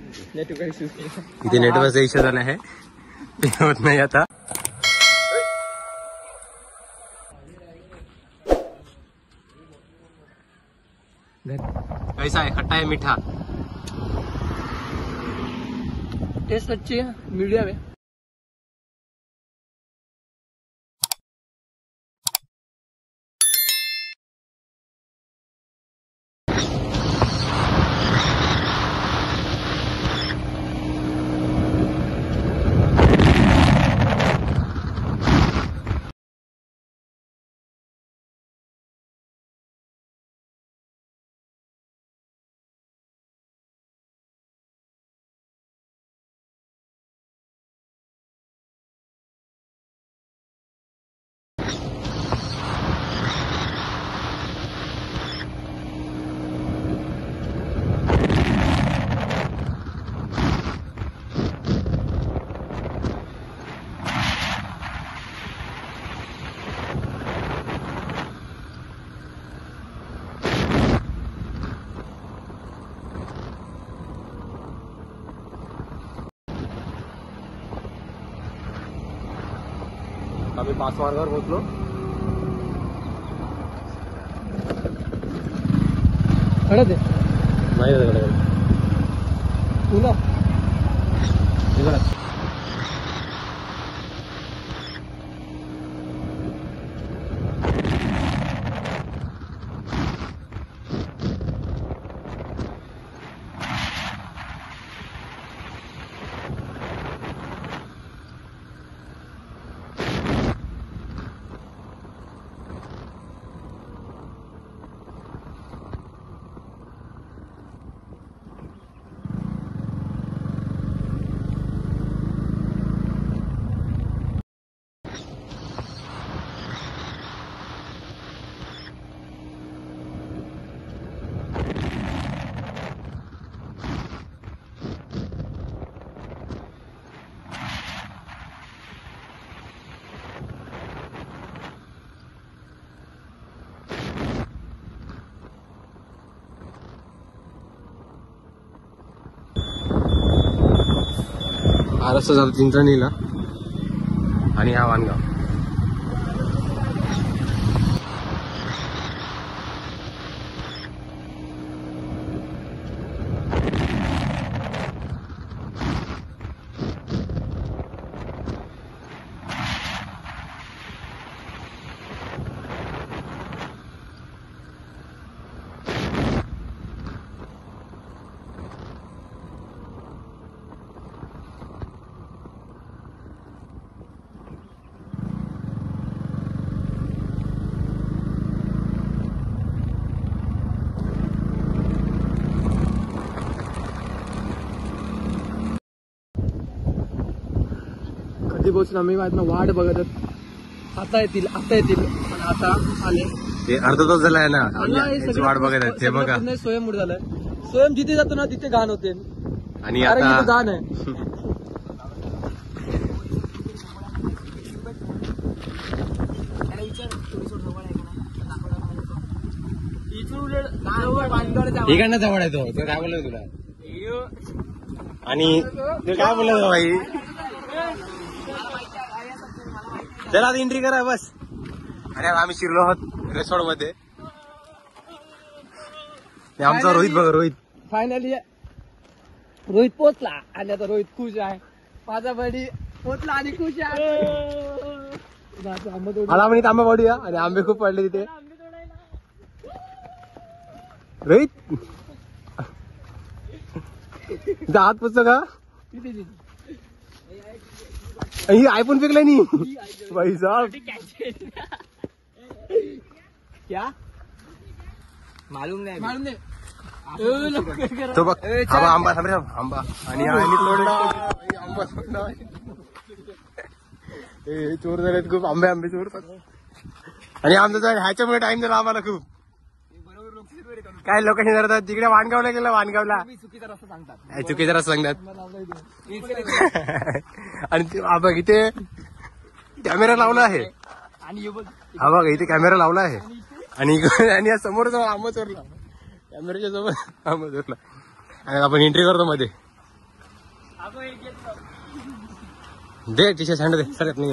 इथे नेटवर्कचा इश्यू झाला आहे, ते होत नाही आता. कैसा है, खट्टा है मीठा? टेस्ट अच्छी है, मीडियम है. आम्ही पाच मार्गावर पोहोचलो. हळद नाही तुला हा रस्ता जातो चिंचणीला आणि हा वानगाव. कधी पोहोचलो आम्ही माहित ना, वाट बघत आता येतील पण आता आले. ते अर्धा तास झाला आहे ना, याची वाट बघत आहेत. ते बघा स्वयं मूड झालाय. स्वयं जिथे जातो ना तिथे घाण होते आणि आता घाण आहे. इकडनं जवळ आहे तो काय बोललो तुला, आणि ते काय बोललो भाई. चला आता एंट्री करा बस. अरे आम्ही शिरलो आहोत रेसॉर्ट मध्ये. आमचा रोहित बघा, रोहित फायनली रोहित पोचला आणि आता रोहित खुश आहे. माझा बडी पोचला आणि खुश आहे. मला म्हणे आंबा पाडूया, आणि आंबे खूप पडले तिथे. रोहित हात पोचतो का, आयफोन फेकलाय नी भाई साहब. क्या मालूम नाही. तो बघ आंबा आंबा आणि तोडला आंबा तोडला. चोर झालेत खूप, आंबे चोरतात. आणि आमचा ह्याच्यामुळे टाइम झाला आम्हाला खूप. काय लोकांनी करतात तिकडे वानगावला गेलं, वानगावला चुकीचा रस्ता सांगतात. आणि हा बघ इथे कॅमेरा लावला आहे, हा बघ इथे कॅमेरा लावला आहे. आणि समोर आंबा चोरला, कॅमेऱ्याच्या समोर आंबा चोरला. आणि आपण एंट्री करतो मध्ये. दे टी शर्ट दे सर नाही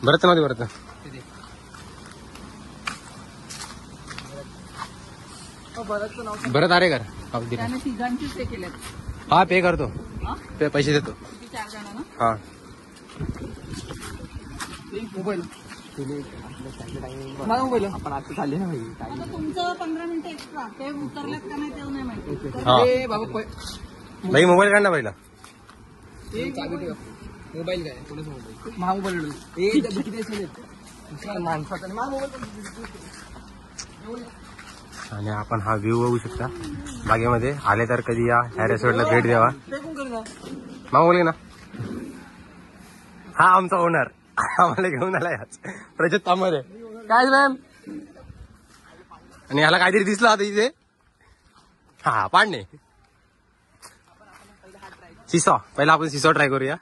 भरत मध्ये भरत भरत अरे कर त्याने तिघांचीच हे केलेत. हा पे करतो पे पैसे देतो किती 4 जण ना. हा मोबाईल मला मोबाईल आपण आता चालले ना भाई. तुमचं 15 मिनिटं एक्स्ट्रा ते उतरलेत का नाही ते नाही माहिती. हा. ए बाबा भाई मोबाईल काढ ना पहिला. मोबाईल काय थोडंसं मोबाईल महा मोबाईल माणसाचा महा मोबाईल. आणि आपण हा व्ह्यू बघू शकता बागेमध्ये आले तर कधी या ह्या रेसॉर्टला भेट द्यावा. मागवले ना हा आमचा ओनर आम्हाला घेऊन आला याच प्रजत तांबरे काय मॅम. आणि याला काहीतरी दिसलं आता इथे हा पाडणे सिसॉ. पहिला आपण सिसॉ ट्राय करूया.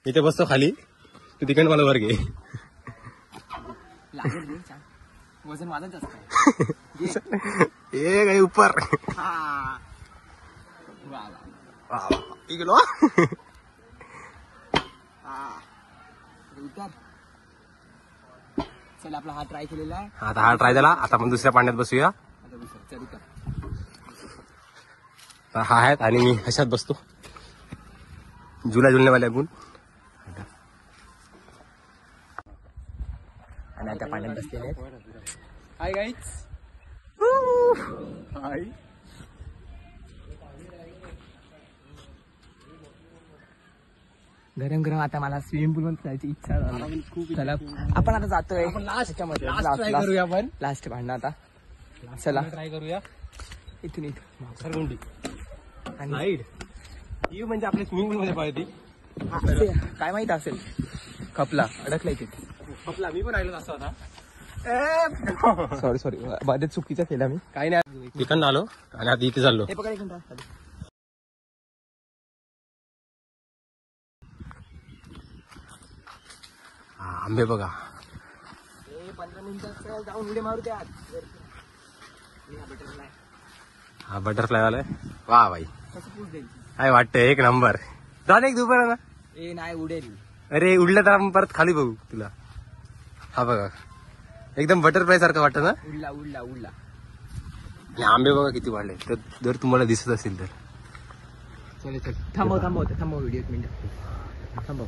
इथे बसतो खाली तू तिकडे मला वर घे. वजन माझं जास्त ए काही उपर गेलो. चल आपला हा ट्राय केलेला आहे. आता हा ट्राय झाला. आता आपण दुसऱ्या पाण्यात बसूया. हा आहेत आणि मी अशात बसतो झुला झुलनेवाल्या गुण. आणि आता पाण्यात बसलेले आहेत. Hi guys. हाय. गरम गरम आता मला स्विमिंग पूल मध्ये जायची इच्छा झाली खूप. चला आपण आता जातोय लास्ट करूया आपण लास्ट भांडण आता. चला ट्राय करूया इथून इथून सरगुंडी आणि म्हणजे आपल्या स्विमिंग पूल मध्ये पाहिजे. काय माहित असेल खपला अडकलाय तिथे. आपला मी पण आलो असं आता. सॉरी मध्ये चुकीचा केला मी. काही नाही तिकडनं आलो आणि आता इथे चाललो. हे पकड एक मिनिट. आंबे बघा. 15 मिनिटात जाऊन उडी मारू द्या. हा बटरफ्लाय वाला आहे. वा बाई कसं पूछ द्यायची. काय वाटतं एक नंबर. जाणे एक दुपार ना. ए नाही उडेल. अरे उडलं तर आपण परत खाली बघू तुला. हा बघा एकदम बटरफ्लाय सारखं वाटतं ना. उडला उडला उडला. आणि आंबे बघा किती वाढले. तर जर तुम्हाला दिसत असेल तर चल चल थांबव व्हिडिओ एक मिनिट थांबव.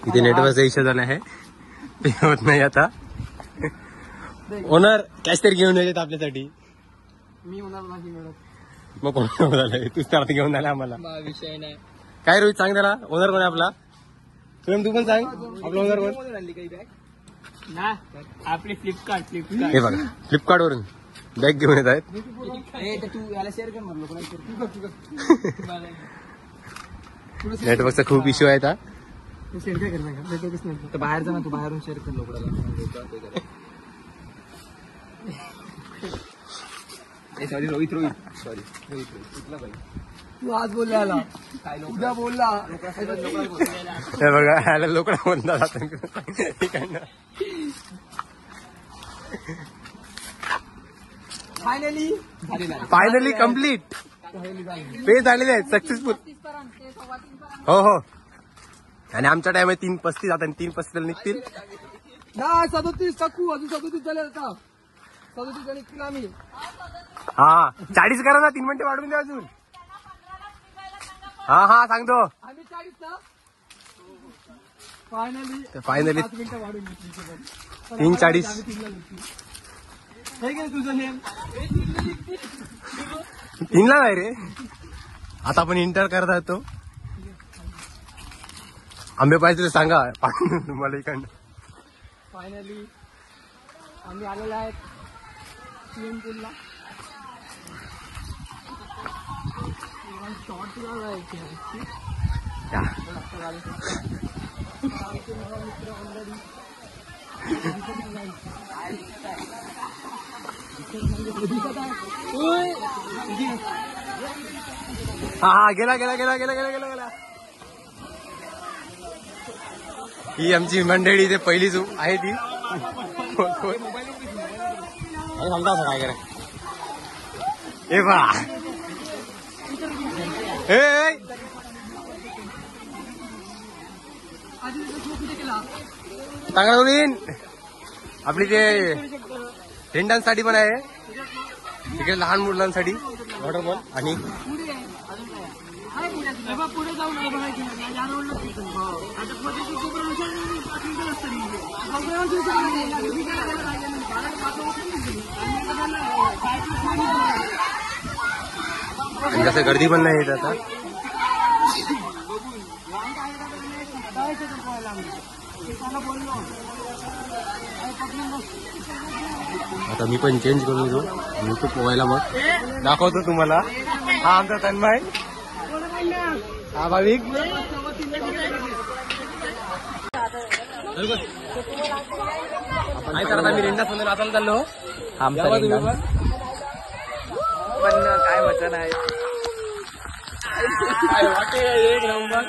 इथे नेटवर्कचा इश्यू झाला आहे. ते होत नाही आता. ओनर कॅश तरी घेऊन येतात आपल्यासाठी. मी होणार नाही मिळत. मग कोण झालंय तूच तर घेऊन आला आम्हाला. विषय नाही काय रोहित सांग त्याला ओनर कोण आहे आपला. स्वयं तू पण सांग आपला ओनर कोण. ना आपली फ्लिपकार्ट हे बघा फ्लिपकार्ट वरून बॅग घेऊन येत आहेत. तू याला शेअर कर म्हणलो. नेटवर्कचा खूप इश्यू आहे आता. शेअर काय करणार बाहेर जा ना. तू बाहेरून शेअर कर लोकडाला. सॉरी रोहित सॉरी कुठला बाई तू आज बोलला काय उद्या बोलला. हे बघा ह्याला लोकडा म्हणतात. फायनली कम्प्लीट पे झालेले आहेत सक्सेसफुल. हो हो आणि आमचा टाइम आहे 3:35. आता 3:35 निघतील. नाही 37 टाकू. अजून 37 झाले आता. 37 जण निघतील आम्ही. हा 40 करा ना. 3 मिनिटं वाढवून द्या अजून. हा सांगतो आम्ही 40 ना. फायनली 5 मिनिटं वाढून 3:40. हे काय तुझं नेम 3ला नाही रे. आता आपण इंटर करता येतो. आंबे पाहिजे तर सांगा पाठवून तुम्हाला इकडनं. फायनली आम्ही आलेलो आहे स्विमिंग पूलला. शॉर्ट हा गेला गेला गेला गेला गेला गेला गेला. ही आमची मंडळी ते पहिलीच आहे ती. समजा असं काय करा ए बा चांगला आपली ते टेंडांसाठी पण आहे तिकडे लहान मुलांसाठी वॉटरबॉल आणि पुढे जाऊन आणि कसं गर्दी पण नाही येत आता आता मी पण चेंज करून येतो मी तो पोहायला मग दाखवतो तुम्हाला हा आमचा तन्मय हा भाविक आता मी रेंडा समोर आता चाललो आमचा पण काय वचन आहे एक नंबर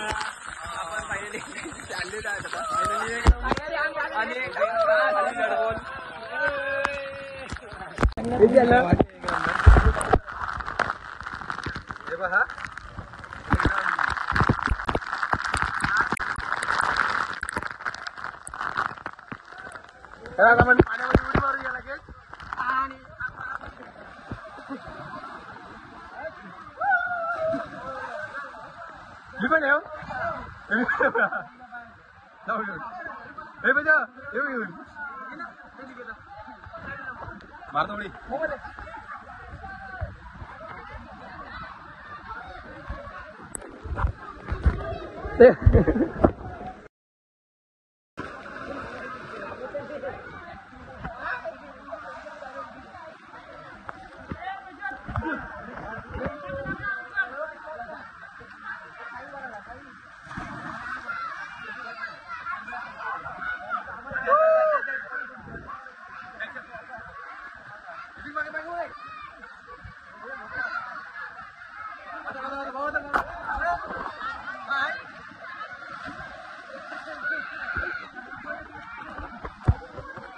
पाण्यामध्ये उडी मारून या लागेल मी पण येऊ येऊन मारतो उडी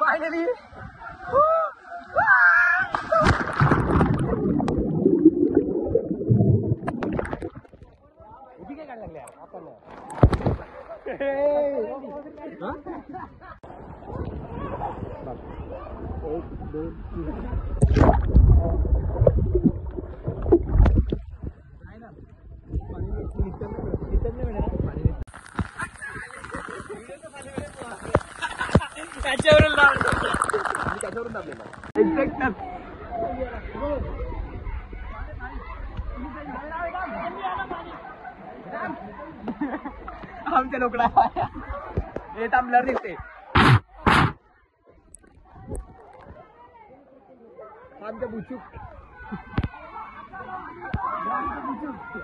Finally! काय काढ लागले आपण त्याच्यावरून दाबलेला एक्झॅक्ट आमच्या लोकडा हे थांबल्यावर दिसते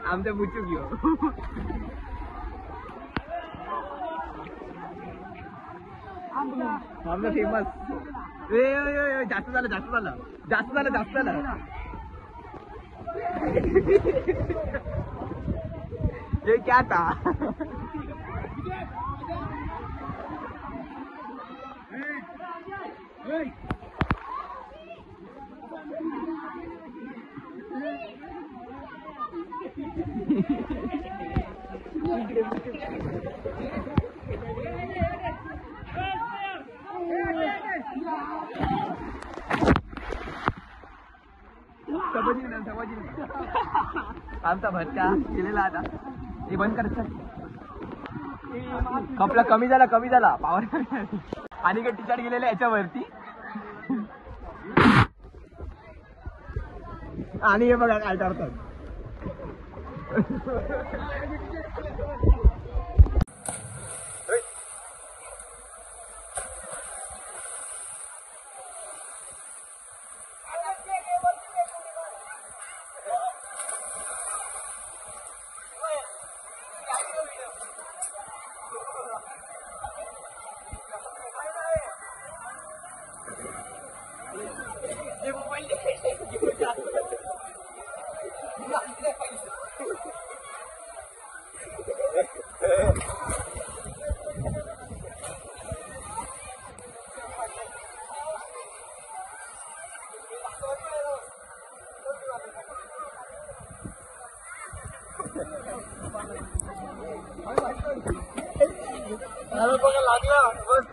आमच्या बुचूक घेऊ आमचं फेमस जास्त झालं ये क्या था आमचा भरता केलेला आता हे बंद करायचं कपला कमी झाला पावर आणि काही टी शर्ट गेलेले याच्यावरती आणि हे बघा काय करतात लागला मस्त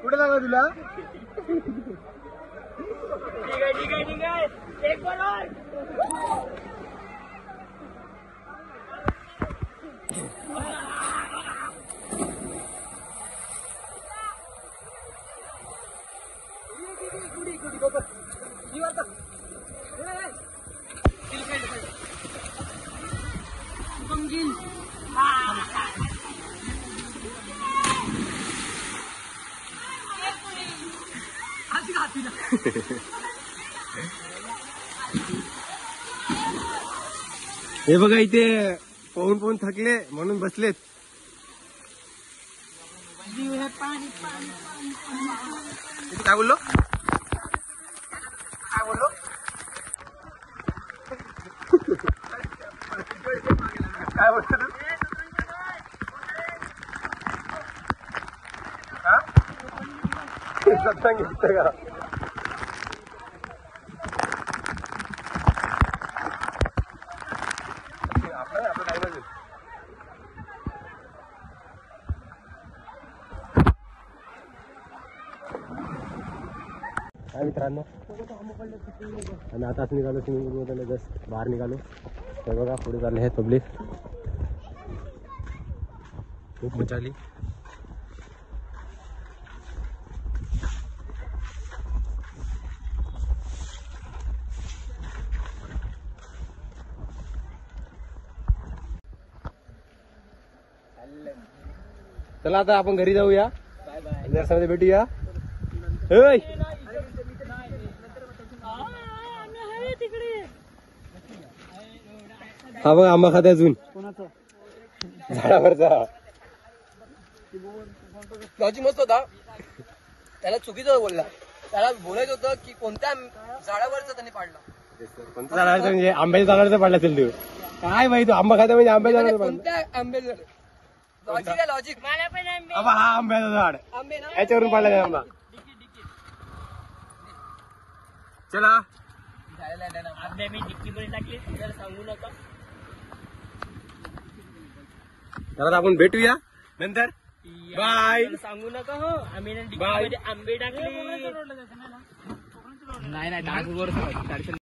कुठे लागला तुला? ठीक आहे एक बॉलर. हे बघा इथे पाहून पाहून थकले म्हणून बसलेत. काय बोललो काय बोललो काय बोलतो तू? सत्संग घेतलं का? काय मित्रांनो आम्ही आताच निघालो स्विमिंग पूल मधून जस्ट बाहेर निघालो. हे बघा पुढे चालले आहेत पब्लिक. खूप मजा आली. चला आता आपण घरी जाऊया. दर्शनामध्ये भेटूया. हा बघ आंबा खाते अजून झाडावरचा. लॉजिक मस्त होता. त्याला चुकीचं बोलला. त्याला बोलायचं होतं की कोणत्या झाडावरचा त्याने पाडला. कोणत्या झाडावरचा म्हणजे आंब्याच्या झाडावरचा पाडला असेल तू. काय माहिती आंबा खाता म्हणजे आंब्याच्या झाडावर कोणत्या आंब्याचं लॉजिक आहे लॉजिक. हा आंब्याचं झाड आंबे ना याच्यावरून पाडला नाही आंबा. चला आंबे मी डिक्कीमध्ये टाकले सांगू नका. तर आपण भेटूया नंतर. बाय. सांगू नका हो आम्ही डिक्कीमध्ये आंबे टाकले. नाही